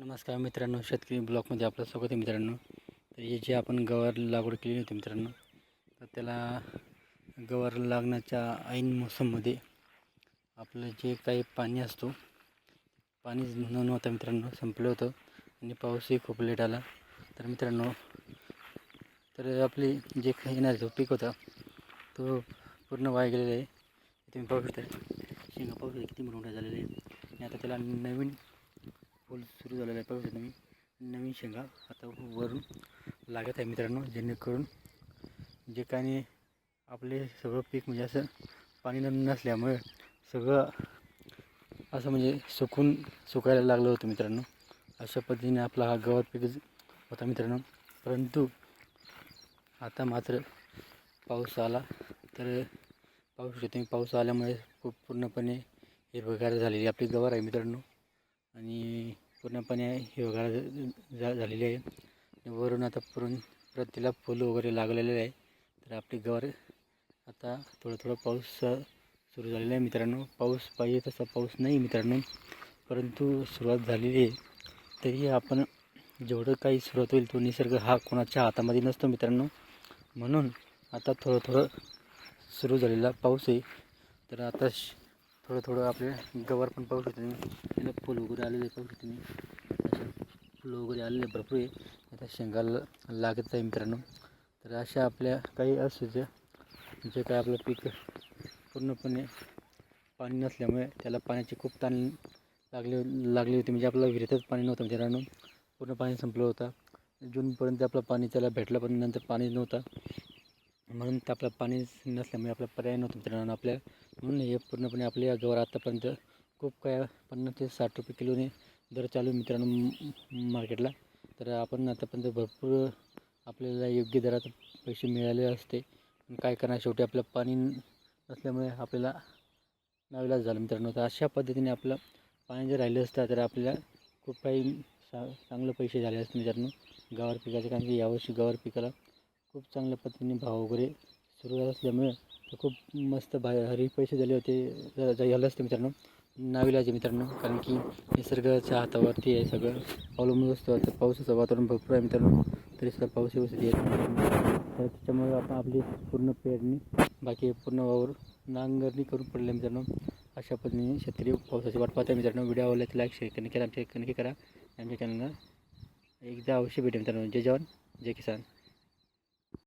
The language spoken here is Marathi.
नमस्कार मित्रांनो, शेतकरी ब्लॉगमध्ये आपलं स्वागत आहे मित्रांनो. तर हे जे आपण गवार लागवड केली होती मित्रांनो, तर त्याला गवार लागण्याच्या ऐन मोसममध्ये आपलं जे काही पाणी असतो, पाणी न होता मित्रांनो संपलं होतं आणि पाऊसही खूप लेट आला. तर मित्रांनो, तर आपली जे काही येणार जो पीक होता तो पूर्ण वाया गेलेला आहे. तुम्ही पाहू शकता शेंगा पाहू शकता किती मोठ्या झालेले आहे. आणि आता त्याला नवीन फुल सुरू झालेलं आहे. पाहू शकता तुम्ही नवीन शेंगा आता वरून लागत आहे मित्रांनो, जेणेकरून जे काही आपले सगळं पीक म्हणजे असं पाणी नसल्यामुळे सगळं असं म्हणजे सुकायला लागलं होतं मित्रांनो. अशा पद्धतीने आपला हा गवत पीक होता मित्रांनो. परंतु आता मात्र पाऊस आला, तर पाऊस तुम्ही पाऊस आल्यामुळे खूप पूर्णपणे हिरवगार झालेली आपली गवार आहे मित्रांनो. आणि पूर्णपणे हिरवगार झालेली आहे. वरून आता परत तिला फुलं वगैरे लागलेले आहे. तर आपली गवार आता थोडं पाऊस सुरू झालेला आहे मित्रांनो. पाऊस पाहिजे तसा पाऊस नाही मित्रांनो, परंतु सुरुवात झालेली आहे. तरी आपण जेवढं काही सुरुवात होईल तो निसर्ग हा कोणाच्या हातामध्ये नसतो मित्रांनो. म्हणून आता थोडं सुरू झालेला पाऊस आहे. तर आता थोडं आपले गवार पण पाहू शकतो तुम्ही. त्याला फुल वगैरे आलेले पाहू शकतो तुम्ही. अशा फुलं वगैरे आलेले भरपूर आहे. आता शेंगाला लागत आहे मित्रांनो. तर अशा आपल्या काही असायच्या जे काय आपलं पीक पूर्णपणे पाणी नसल्यामुळे त्याला पाण्याची खूप ताण लागली होती. म्हणजे आपल्याला विहिरीतच पाणी नव्हतं मित्रांनो. पूर्ण पाणी संपलं होतं. जूनपर्यंत आपलं पाणी त्याला भेटलं, पण नंतर पाणी नव्हतं. म्हणून तर आपलं पाणी नसल्यामुळे आपला पर्याय नव्हता मित्रांनो आपल्या. म्हणून हे पूर्णपणे आपले या गवार आत्तापर्यंत खूप काय 50 ते 60 रुपये किलोने दर चालू मित्रांनो मार्केटला. तर आपण आतापर्यंत भरपूर आपल्याला योग्य दरात पैसे मिळाले असते. पण काय करणार, शेवटी आपलं पाणी नसल्यामुळे आपल्याला नाईलाज झालं मित्रांनो. तर अशा पद्धतीने आपलं पाणी जर राहिलं असतं तर आपल्याला खूप काही चांगले पैसे झाले असते मित्रांनो गवार पिकाचे. कारण की यावर्षी गवार पिकाला खूप चांगल्या पद्धतीने भाव वगैरे सुरू झाला असल्यामुळे तर खूप मस्त भारी पैसे झाले होते झाले असते मित्रांनो. नाईलाज आहे मित्रांनो, कारण की निसर्गाच्या हातावरती आहे सगळं अवलंबून असतं. तर पावसाचं वातावरण भरपूर आहे मित्रांनो, तरीसुद्धा पाऊस व्यवस्थित येत नाही. तर त्याच्यामुळे आपण आपली पूर्ण पेरणी बाकी पूर्ण वावर नांगरणी करून पडले मित्रांनो. अशा पद्धतीने शेतकरी पावसाची वाट पाहता मित्रांनो. व्हिडिओ आवडला तर लाईक शेअर नक्की करा. आमच्या नक्की करा. आमच्या चॅनलला एकदा अवश्य भेटेल मित्रांनो. जय जवान जय किसान.